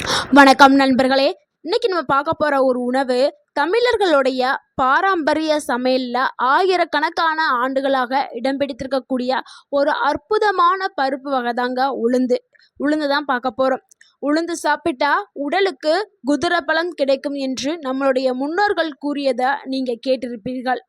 வணக்கம் நண்பர்களே. இன்னைக்கு நம்ம பார்க்க போற ஒரு உணவு தமிழர்களுடைய பாரம்பரிய சமையல்ல ஆயிரக்கணக்கான ஆண்டுகளாக இடம் பிடித்திருக்கக்கூடிய ஒரு அற்புதமான பருப்பு வகை தாங்க உளுந்து தான் பார்க்க போறோம். உளுந்து சாப்பிட்டா உடலுக்கு குதிரை பலன் கிடைக்கும் என்று நம்மளுடைய முன்னோர்கள் கூறியதை நீங்க கேட்டிருப்பீர்கள்.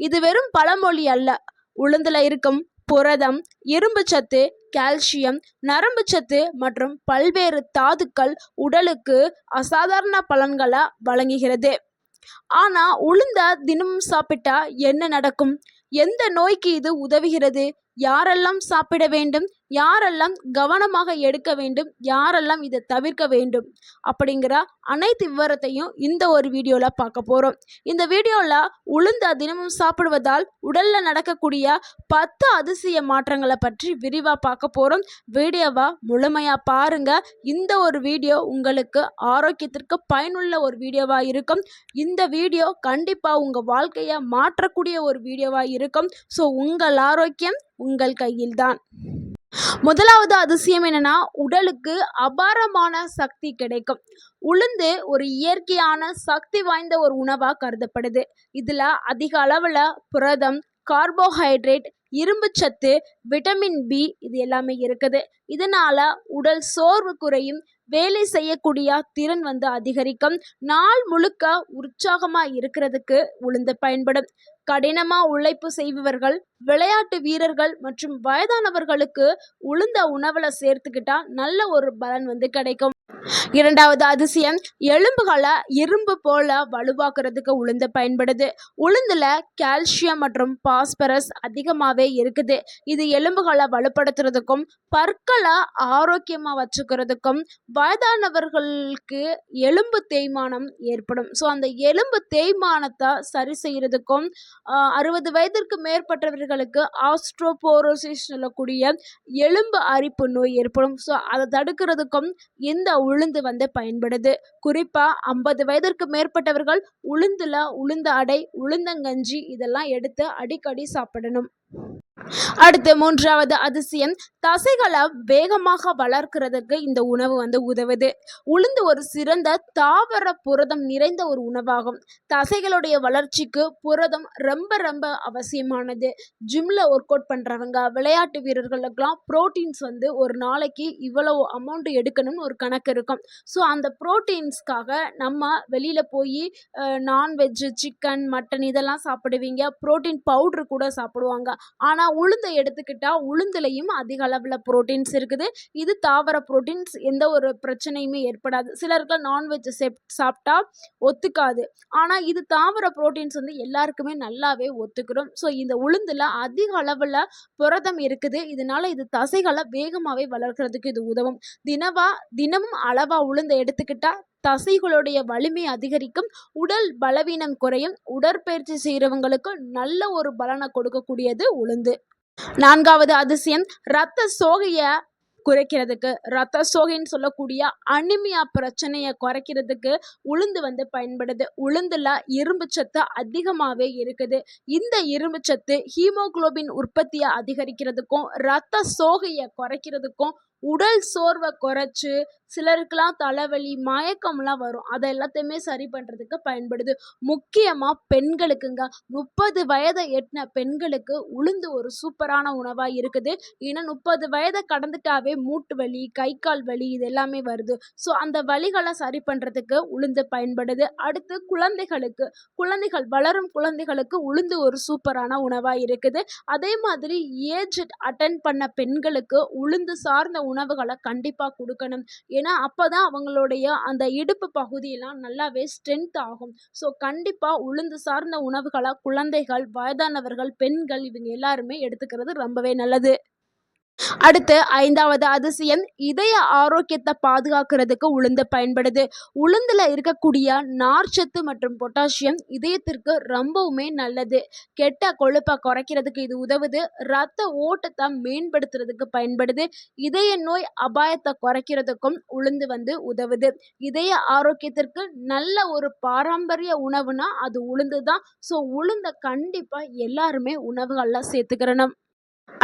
இது வெறும் பழமொழி அல்ல. உளுந்துல இருக்கும் புரதம், இரும்பு சத்து, கால்சியம், நரம்பு சத்து மற்றும் பல்வேறு தாதுக்கள் உடலுக்கு அசாதாரண பலன்களை வழங்குகிறது. ஆனா உளுந்த தினமும் சாப்பிட்டா என்ன நடக்கும்? எந்த நோய்க்கு இது உதவுகிறது? யாரெல்லாம் சாப்பிட வேண்டும்? யாரெல்லாம் கவனமாக எடுக்க வேண்டும்? யாரெல்லாம் இதை தவிர்க்க வேண்டும்? அப்படிங்கிற அனைத்து விவரத்தையும் இந்த ஒரு வீடியோவில் பார்க்க போகிறோம். இந்த வீடியோவில் உளுந்த தினமும் சாப்பிடுவதால் உடலில் நடக்கக்கூடிய 10 அதிசய மாற்றங்களை பற்றி விரிவாக பார்க்க போகிறோம். வீடியோவை முழுமையாக பாருங்கள். இந்த ஒரு வீடியோ உங்களுக்கு ஆரோக்கியத்திற்கு பயனுள்ள ஒரு வீடியோவாக இருக்கும். இந்த வீடியோ கண்டிப்பாக உங்கள் வாழ்க்கையை மாற்றக்கூடிய ஒரு வீடியோவாக இருக்கும். ஸோ உங்கள் ஆரோக்கியம் உங்கள் கையில்தான். முதலாவது அதிசயம் என்னன்னா, உடலுக்கு அபாரமான சக்தி கிடைக்கும். உளுந்து ஒரு இயற்கையான சக்தி வாய்ந்த ஒரு உணவாக கருதப்படுது. இதில் அதிக அளவில் புரதம், கார்போஹைட்ரேட், இரும்பு சத்து, விட்டமின் பி இது எல்லாமே இருக்குது. இதனால உடல் சோர்வு குறையும், வேலை செய்யக்கூடிய திறன் அதிகரிக்கும். நாள் முழுக்க உற்சாகமாக இருக்கிறதுக்கு உளுந்து பயன்படும். கடினமாக உழைப்பு செய்பவர்கள், விளையாட்டு வீரர்கள் மற்றும் வயதானவர்களுக்கு உளுந்த உணவில் சேர்த்துக்கிட்டா நல்ல ஒரு பலன் கிடைக்கும். இரண்டாவது அதிசயம், எலும்புகளை இரும்பு போல வலுவாக்குறதுக்கு உளுந்து பயன்படுது. உளுந்துல கால்சியம் மற்றும் பாஸ்பரஸ் அதிகமாகவே இருக்குது. இது எலும்புகளை வலுப்படுத்துறதுக்கும் பற்களை ஆரோக்கியமாக வச்சுக்கிறதுக்கும், வயதானவர்களுக்கு எலும்பு தேய்மானம் ஏற்படும். ஸோ அந்த எலும்பு தேய்மானத்தை சரி செய்யறதுக்கும், 60 வயதிற்கு மேற்பட்டவர்களுக்கு ஆஸ்ட்ரோபோரோசிஸ் சொல்லக்கூடிய எலும்பு அரிப்பு நோய் ஏற்படும். ஸோ அதை தடுக்கிறதுக்கும் இந்த உளுந்து பயன்படுது. குறிப்பா 50 வயதிற்கு மேற்பட்டவர்கள் உளுந்து அடை, உளுந்தங்கஞ்சி இதெல்லாம் எடுத்து அடிக்கடி சாப்பிடணும். அடுத்து மூன்றாவது அதிசயம், தசைகளை வேகமாக வளர்க்கிறதுக்கு இந்த உணவு உதவுது. உளுந்து ஒரு சிறந்த தாவர புரதம் நிறைந்த ஒரு உணவாகும். தசைகளுடைய வளர்ச்சிக்கு புரதம் ரொம்ப ரொம்ப அவசியமானது. ஜிம்ல ஒர்க் அவுட் பண்றவங்க, விளையாட்டு வீரர்களுக்கெல்லாம் புரோட்டீன்ஸ் ஒரு நாளைக்கு இவ்வளவு அமௌண்ட் எடுக்கணும்னு ஒரு கணக்கு இருக்கும். ஸோ அந்த புரோட்டீன்ஸ்க்காக நம்ம வெளியில போய் நான்வெஜ், சிக்கன், மட்டன் இதெல்லாம் சாப்பிடுவீங்க. புரோட்டீன் பவுடர் கூட சாப்பிடுவாங்க. ஆனால் உளுந்தை எடுத்துக்கிட்டால் உளுந்துலையும் அதிக அளவில் புரோட்டீன்ஸ் இருக்குது. இது தாவர புரோட்டீன்ஸ், எந்த ஒரு பிரச்சனையுமே ஏற்படாது. சிலருக்கு நான்வெஜ் சாப்பிட்டா ஒத்துக்காது. ஆனால் இது தாவர புரோட்டீன்ஸ் எல்லாருக்குமே நல்லாவே ஒத்துக்கிறோம். ஸோ இந்த உளுந்தில் அதிக அளவில் புரதம் இருக்குது. இதனால இது தசைகளை வேகமாகவே வளர்க்கிறதுக்கு இது உதவும். தினமும் அளவா உளுந்தை எடுத்துக்கிட்டால் தசைகளுடைய வலிமை அதிகரிக்கும், உடல் பலவீனம் குறையும். உடற்பயிற்சி செய்கிறவங்களுக்கு நல்ல ஒரு பலனை கொடுக்கக்கூடியது உளுந்து. நான்காவது அதிசயம், இரத்த சோகையை குறைக்கிறதுக்கு, இரத்த சோகைன்னு சொல்லக்கூடிய அனிமியா பிரச்சனையை குறைக்கிறதுக்கு உளுந்து பயன்படுது. உளுந்துல இரும்பு சத்து அதிகமாகவே இருக்குது. இந்த இரும்பு சத்து ஹீமோகுளோபின் உற்பத்தியை அதிகரிக்கிறதுக்கும், இரத்த சோகையை குறைக்கிறதுக்கும், உடல் சோர்வை குறைச்சு, சிலருக்கெல்லாம் தலைவலி, மயக்கம்லாம் வரும், அதை எல்லாத்தையுமே சரி பண்ணுறதுக்கு பயன்படுது. முக்கியமாக பெண்களுக்குங்க, 30 வயதை எட்டின பெண்களுக்கு உளுந்து ஒரு சூப்பரான உணவாக இருக்குது. ஏன்னா 30 வயதை கடந்துட்டாவே மூட்டு வலி, கை கால் வலி இது எல்லாமே வருது. ஸோ அந்த வலிகளை சரி பண்ணுறதுக்கு உளுந்து பயன்படுது. அடுத்து குழந்தைகள் வளரும் குழந்தைகளுக்கு உளுந்து ஒரு சூப்பரான உணவாக இருக்குது. அதே மாதிரி ஏஜ் அட்டன் பண்ண பெண்களுக்கு உளுந்து சார்ந்த உணவுகளை கண்டிப்பாக கொடுக்கணும். ஏன்னா அப்போதான் அவங்களுடைய அந்த இடுப்பு பகுதியெல்லாம் நல்லாவே ஸ்ட்ரென்த் ஆகும். ஸோ கண்டிப்பாக உளுந்து சார்ந்த உணவுகளை குழந்தைகள், வயதானவர்கள், பெண்கள் இவங்க எல்லாருமே எடுத்துக்கிறது ரொம்பவே நல்லது. அடுத்து ஐந்தாவது அதிசயம், இதய ஆரோக்கியத்தை பாதுகாக்கிறதுக்கு உளுந்து பயன்படுது. உளுந்துல இருக்கக்கூடிய நார்ச்சத்து மற்றும் பொட்டாசியம் இதயத்திற்கு ரொம்பவுமே நல்லது. கெட்ட கொழுப்பை குறைக்கிறதுக்கு இது உதவுது. இரத்த ஓட்டத்தை மேம்படுத்துறதுக்கு பயன்படுது. இதய நோய் அபாயத்தை குறைக்கிறதுக்கும் உளுந்து உதவுது. இதய ஆரோக்கியத்திற்கு நல்ல ஒரு பாரம்பரிய உணவுனா அது உளுந்து தான். ஸோ உளுந்தை கண்டிப்பாக எல்லாருமே உணவுகளில் சேர்த்துக்கிறணும்.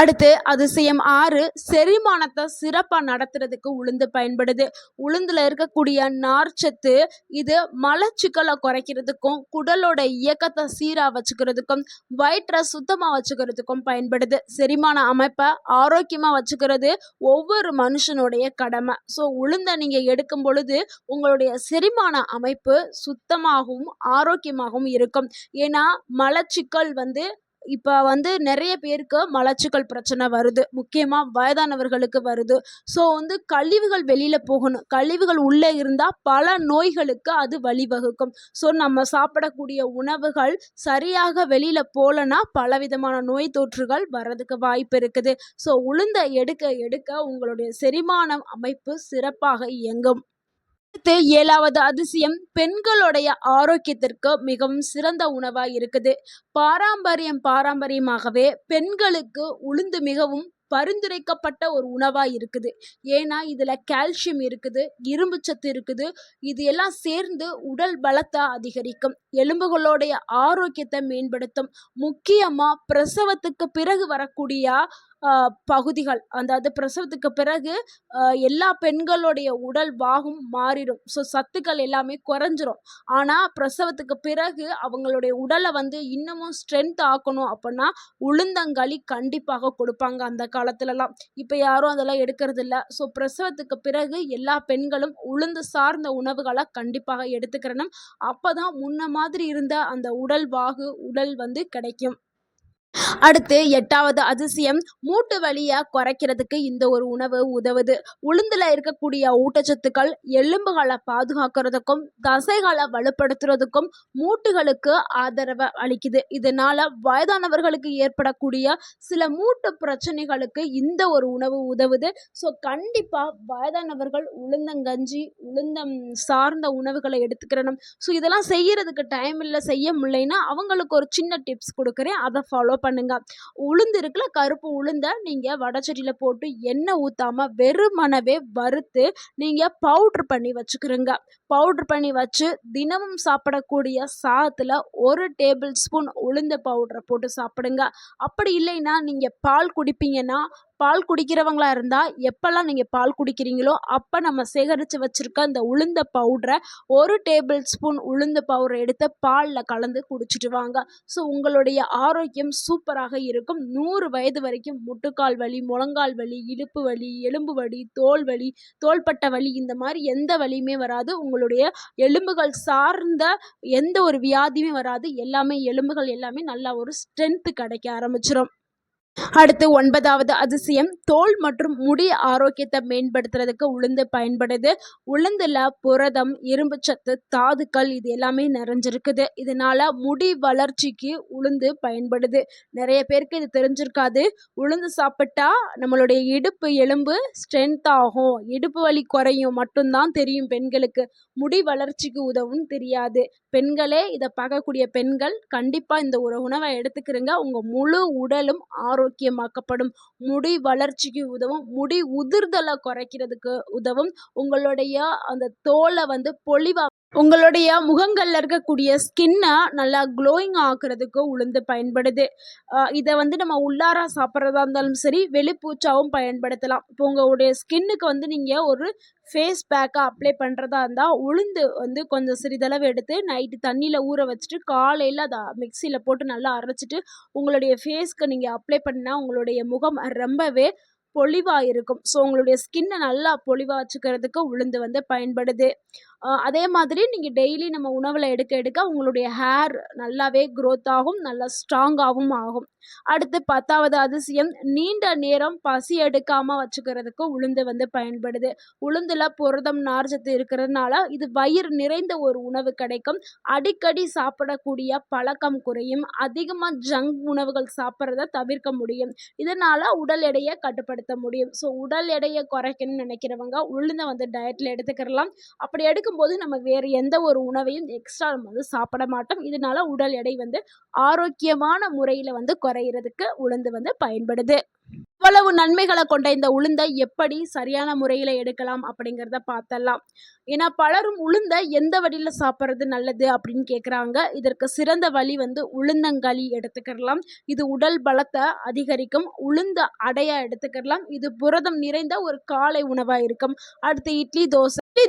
அடுத்து அதிசயம் 6, செரிமானத்தை சிறப்பாக நடத்துறதுக்கு உளுந்து பயன்படுது. உளுந்துல இருக்கக்கூடிய நார்ச்சத்து இது மலச்சிக்கலை குறைக்கிறதுக்கும் குடலோட இயக்கத்தை சீராக வச்சுக்கிறதுக்கும் வயிற்றை சுத்தமாக வச்சுக்கிறதுக்கும் பயன்படுது. செரிமான அமைப்பை ஆரோக்கியமாக வச்சுக்கிறது ஒவ்வொரு மனுஷனுடைய கடமை. ஸோ உளுந்தை நீங்கள் எடுக்கும் பொழுது உங்களுடைய செரிமான அமைப்பு சுத்தமாகவும் ஆரோக்கியமாகவும் இருக்கும். ஏன்னா மலச்சிக்கல் இப்போ நிறைய பேருக்கு மலச்சிக்கல் பிரச்சனை வருது, முக்கியமாக வயதானவர்களுக்கு வருது. ஸோ கழிவுகள் வெளியில் போகணும், கழிவுகள் உள்ளே இருந்தால் பல நோய்களுக்கு அது வழிவகுக்கும். ஸோ நம்ம சாப்பிடக்கூடிய உணவுகள் சரியாக வெளியில் போகலன்னா பலவிதமான நோய் தொற்றுகள் வர்றதுக்கு வாய்ப்பு இருக்குது. ஸோ உளுந்தை எடுக்க எடுக்க உங்களுடைய செரிமான அமைப்பு சிறப்பாக இயங்கும். அடுத்து 7வது அதிசயம் பெண்களுடைய ஆரோக்கியத்திற்கு மிகவும் சிறந்த உணவாக இருக்குது. பாரம்பரியமாகவே பெண்களுக்கு உளுந்து மிகவும் பரிந்துரைக்கப்பட்ட ஒரு உணவாக இருக்குது. ஏன்னா இதில் கால்சியம் இருக்குது, இரும்பு சத்து இருக்குது. இது எல்லாம் சேர்ந்து உடல் பலத்தை அதிகரிக்கும், எலும்புகளுடைய ஆரோக்கியத்தை மேம்படுத்தும். முக்கியமாக பிரசவத்துக்கு பிறகு வரக்கூடிய பகுதிகள், அதாவது பிரசவத்துக்கு பிறகு எல்லா பெண்களுடைய உடல் வாகும் மாறிடும். ஸோ சத்துக்கள் எல்லாமே குறைஞ்சிரும். ஆனால் பிரசவத்துக்கு பிறகு அவங்களுடைய உடலை இன்னமும் ஸ்ட்ரென்த் ஆக்கணும் அப்படின்னா உளுந்தங்களி கண்டிப்பாக கொடுப்பாங்க அந்த காலத்துலலாம். இப்போ யாரும் அதெல்லாம் எடுக்கிறது இல்லை. ஸோ பிரசவத்துக்கு பிறகு எல்லா பெண்களும் உளுந்து சார்ந்த உணவுகளை கண்டிப்பாக எடுத்துக்கிறணும். அப்போ தான் முன்ன மாதிரி இருந்த அந்த உடல் வாகு உடல் கிடைக்கும். அடுத்து 8வது அதிசயம் மூட்டு வலியை குறைக்கிறதுக்கு இந்த ஒரு உணவு உதவுது. உளுந்துல இருக்கக்கூடிய ஊட்டச்சத்துக்கள் எலும்புகளை பாதுகாக்கிறதுக்கும் தசைகளை வலுப்படுத்துறதுக்கும் மூட்டுகளுக்கு ஆதரவை அளிக்குது. இதனால வயதானவர்களுக்கு ஏற்படக்கூடிய சில மூட்டு பிரச்சனைகளுக்கு இந்த ஒரு உணவு உதவுது. ஸோ கண்டிப்பாக வயதானவர்கள் உளுந்தங்கஞ்சி உளுந்தம் சார்ந்த உணவுகளை எடுத்துக்கிறணும். ஸோ இதெல்லாம் செய்யறதுக்கு டைம் இல்லை, செய்ய முடியலைன்னா அவங்களுக்கு ஒரு சின்ன டிப்ஸ் கொடுக்குறேன், அதை ஃபாலோ பண்ணுங்க. உளுந்து இருக்குல்ல, கருப்பு உளுந்தை நீங்க வடச்சட்டியில போட்டு எண்ணெய் ஊத்தாம வெறுமனவே வறுத்து நீங்க பவுடர் பண்ணி வச்சுக்கிறீங்க. பவுடர் பண்ணி வச்சு தினமும் சாப்பிடக்கூடிய சாதத்துல 1 டேபிள் ஸ்பூன் உளுந்த பவுடரை போட்டு சாப்பிடுங்க. அப்படி இல்லைன்னா நீங்க பால் குடிப்பீங்கன்னா, பால் குடிக்கிறவங்களா இருந்தால் எப்போல்லாம் நீங்கள் பால் குடிக்கிறீங்களோ அப்போ நம்ம சேகரித்து வச்சுருக்க அந்த உளுந்த பவுடரை 1 டேபிள் ஸ்பூன் உளுந்த பவுடரை எடுத்து பாலில் கலந்து குடிச்சிட்டு வாங்க. ஸோ உங்களுடைய ஆரோக்கியம் சூப்பராக இருக்கும். 100 வயது வரைக்கும் முட்டுக்கால் வலி, முழங்கால் வலி, இடுப்பு வலி, எலும்பு வலி, தோல் வலி, தோள்பட்ட வலி, இந்த மாதிரி எந்த வலியுமே வராது. உங்களுடைய எலும்புகள் சார்ந்த எந்த ஒரு வியாதியுமே வராது. எலும்புகள் எல்லாமே நல்லா ஒரு ஸ்ட்ரென்த்து கிடைக்க ஆரம்பிச்சிடும். அடுத்து 9வது அதிசயம் தோல் மற்றும் முடி ஆரோக்கியத்தை மேம்படுத்துறதுக்கு உளுந்து பயன்படுது. உளுந்துல புரதம், இரும்பு சத்து, தாதுக்கள் இது எல்லாமே நிறைஞ்சிருக்குது. இதனால முடி வளர்ச்சிக்கு உளுந்து பயன்படுது. நிறைய பேருக்கு இது தெரிஞ்சிருக்காது. உளுந்து சாப்பிட்டா நம்மளுடைய இடுப்பு எலும்பு ஸ்ட்ரென்த் ஆகும், இடுப்பு வலி குறையும் மட்டும்தான் தெரியும் பெண்களுக்கு. முடி வளர்ச்சிக்கு உதவும் தெரியாது. பெண்களே இதை பார்க்கக்கூடிய பெண்கள் கண்டிப்பாக இந்த ஒரு உணவை எடுத்துக்கிறங்க. உங்கள் முழு உடலும் ஆரோக்கியமாக்கப்படும். முடி வளர்ச்சிக்கு உதவும், முடி உதிர்தலை குறைக்கிறதுக்கு உதவும். உங்களுடைய அந்த தோலை பொலிவா, உங்களுடைய முகங்கள்ல இருக்கக்கூடிய ஸ்கின்னை நல்லா க்ளோயிங் ஆக்குறதுக்கு உளுந்து பயன்படுது. இதை நம்ம உள்ளாரா சாப்பிட்றதா இருந்தாலும் சரி, வெளிப்பூச்சாவும் பயன்படுத்தலாம். இப்போ உங்களுடைய ஸ்கின்னுக்கு நீங்கள் ஒரு ஃபேஸ் பேக்காக அப்ளை பண்ணுறதா இருந்தால் உளுந்து கொஞ்சம் சிறிதளவு எடுத்து நைட்டு தண்ணியில் ஊற வச்சுட்டு காலையில் அதை மிக்சியில் போட்டு நல்லா அரைச்சிட்டு உங்களுடைய ஃபேஸ்க்கு நீங்கள் அப்ளை பண்ணால் உங்களுடைய முகம் ரொம்பவே பொலிவாக இருக்கும். ஸோ உங்களுடைய ஸ்கின்னை நல்லா பொலிவாக வச்சுக்கிறதுக்கு உளுந்து பயன்படுது. அதே மாதிரி நீங்கள் டெய்லி நம்ம உணவில் எடுக்க எடுக்க உங்களுடைய ஹேர் நல்லாவே க்ரோத் ஆகும், நல்லா ஸ்ட்ராங்காகவும் ஆகும். அடுத்து 10வது அதிசயம் நீண்ட நேரம் பசி எடுக்காமல் வச்சுக்கிறதுக்கு உளுந்து பயன்படுது. உளுந்தில் புரதம், நார்ச்சத்து இருக்கிறதுனால இது வயிறு நிறைந்த ஒரு உணவு கிடைக்கும். அடிக்கடி சாப்பிடக்கூடிய பழக்கம் குறையும். அதிகமாக ஜங்க் உணவுகள் சாப்பிட்றத தவிர்க்க முடியும். இதனால் உடல் எடையை கட்டுப்படுத்த முடியும். ஸோ உடல் எடையை குறைக்கணும்னு நினைக்கிறவங்க உளுந்தை டயட்டில் எடுத்துக்கிறலாம். அப்படி எடுக்கும்போது நம்ம வேறு எந்த ஒரு உணவையும் எக்ஸ்ட்ரா நம்ம சாப்பிட மாட்டோம். இதனால உடல் எடை ஆரோக்கியமான முறையில் குறையிறதுக்கு உளுந்து பயன்படுது. இவ்வளவு நன்மைகளை கொண்ட இந்த உளுந்தை எப்படி சரியான முறையில் எடுக்கலாம் அப்படிங்கிறத பார்த்தலாம். ஏன்னா பலரும் உளுந்த எந்த வழியில் சாப்பிட்றது நல்லது அப்படின்னு கேட்குறாங்க. இதற்கு சிறந்த வழி உளுந்தங்களி எடுத்துக்கிடலாம். இது உடல் பலத்தை அதிகரிக்கும். உளுந்த அடையா எடுத்துக்கிடலாம். இது புரதம் நிறைந்த ஒரு காலை உணவாக இருக்கும். அடுத்து இட்லி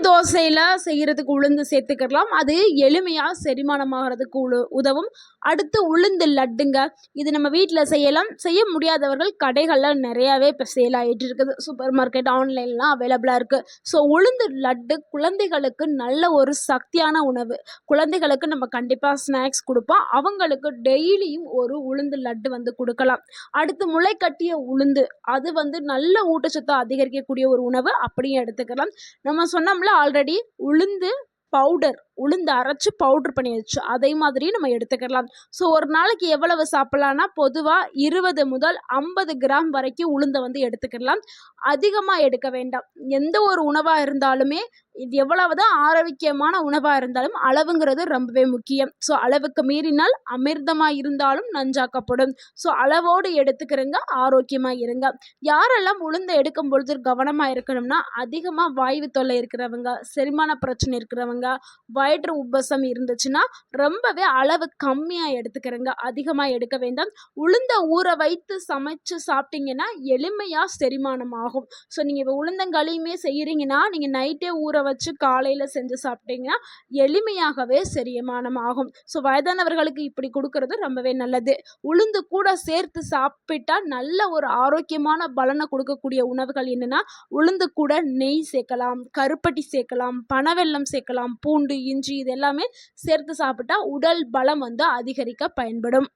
தோசையில் செய்கிறதுக்கு உளுந்து சேர்த்துக்கிடலாம். அது எளிமையாக செரிமானமாகறதுக்கு உதவும். அடுத்து உளுந்து லட்டுங்க. இது நம்ம வீட்டில் செய்யலாம். செய்ய முடியாதவர்கள் கடைகளில் நிறையாவே இப்போ சேல் ஆகிட்டு இருக்குது. சூப்பர் மார்க்கெட் ஆன்லைன்லாம் அவைலபிளாக இருக்குது. ஸோ உளுந்து லட்டு குழந்தைகளுக்கு நல்ல ஒரு சக்தியான உணவு. குழந்தைகளுக்கு நம்ம கண்டிப்பாக ஸ்நாக்ஸ் கொடுப்போம். அவங்களுக்கு டெய்லியும் ஒரு உளுந்து லட்டு கொடுக்கலாம். அடுத்து முளைக்கட்டிய உளுந்து, அது நல்ல ஊட்டச்சத்தை அதிகரிக்கக்கூடிய ஒரு உணவு. அப்படியும் எடுத்துக்கலாம். நம்ம சொன்னோம்ல ஆல்ரெடி உளுந்து பவுடர், உளுந்து அரைச்சி பவுட்ரு பண்ணி வச்சு அதே மாதிரி நம்ம எடுத்துக்கலாம். ஸோ ஒரு நாளைக்கு எவ்வளவு சாப்பிட்லான்னா பொதுவாக 20 முதல் 50 கிராம் வரைக்கும் உளுந்தை எடுத்துக்கலாம். அதிகமாக எடுக்க வேண்டாம். எந்த ஒரு உணவாக இருந்தாலுமே இது எவ்வளவுதான் ஆரோக்கியமான உணவாக இருந்தாலும் அளவுங்கிறது ரொம்பவே முக்கியம். ஸோ அளவுக்கு மீறினால் அமிர்தமாக இருந்தாலும் நஞ்சாக்கப்படும். ஸோ அளவோடு எடுத்துக்கிறங்க, ஆரோக்கியமாக இருங்க. யாரெல்லாம் உளுந்தை எடுக்கும் பொழுது கவனமாக இருக்கணும்னா, அதிகமாக வாய்வு தொல்லை இருக்கிறவங்க, செரிமான பிரச்சனை இருக்கிறவங்க, வயிற்று உப்பசம் இருந்துச்சுன்னா ரொம்பவே அளவு கம்மியாக எடுத்துக்கிறங்க, அதிகமாக எடுக்க வேண்டாம். உளுந்த ஊற வைத்து சமைச்சு சாப்பிட்டீங்கன்னா எளிமையாக செரிமானம் ஆகும். ஸோ நீங்கள் இப்போ உளுந்தங்களியுமே செய்கிறீங்கன்னா நீங்கள் நைட்டே ஊற வச்சு காலையில் செஞ்சு சாப்பிட்டீங்கன்னா எளிமையாகவே செரிமானம் ஆகும். ஸோ வயதானவர்களுக்கு இப்படி கொடுக்கறது ரொம்பவே நல்லது. உளுந்து கூட சேர்த்து சாப்பிட்டா நல்ல ஒரு ஆரோக்கியமான பலனை கொடுக்கக்கூடிய உணவுகள் என்னென்னா, உளுந்து கூட நெய் சேர்க்கலாம், கருப்பட்டி சேர்க்கலாம், பனவெல்லம் சேர்க்கலாம், பூண்டு, இஞ்சி இது எல்லாமே சேர்த்து சாப்பிட்டா உடல் பலம் அதிகரிக்க பயன்படும்.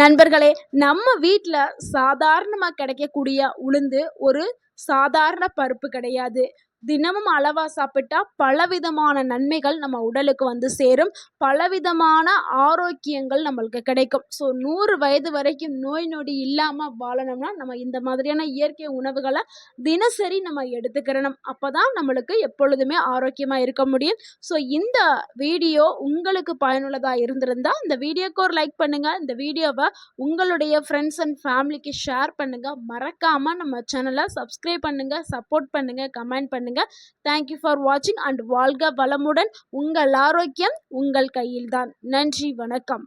நண்பர்களே, நம்ம வீட்டில் சாதாரணமாக கிடைக்கக்கூடிய உளுந்து ஒரு சாதாரண பருப்பு கிடையாது. தினமும் அளவாக சாப்பிட்டா பலவிதமான நன்மைகள் நம்ம உடலுக்கு சேரும். பலவிதமான ஆரோக்கியங்கள் நம்மளுக்கு கிடைக்கும். ஸோ 100 வயது வரைக்கும் நோய் நொடி இல்லாமல் வாழணும்னா நம்ம இந்த மாதிரியான இயற்கை உணவுகளை தினசரி நம்ம எடுத்துக்கிறணும். அப்போ தான் நம்மளுக்கு எப்பொழுதுமே ஆரோக்கியமாக இருக்க முடியும். ஸோ இந்த வீடியோ உங்களுக்கு பயனுள்ளதாக இருந்திருந்தால் இந்த வீடியோக்கு ஒரு லைக் பண்ணுங்கள். இந்த வீடியோவை உங்களுடைய ஃப்ரெண்ட்ஸ் அண்ட் ஃபேமிலிக்கு ஷேர் பண்ணுங்கள். மறக்காமல் நம்ம சேனலை சப்ஸ்கிரைப் பண்ணுங்கள், சப்போர்ட் பண்ணுங்கள், கமெண்ட் பண்ணுங்கள். தேங்க்யூ ஃபார் வாட்சிங் அண்ட் வாழ்க வளமுடன். உங்கள் ஆரோக்கியம் உங்கள் கையில்தான். நன்றி, வணக்கம்.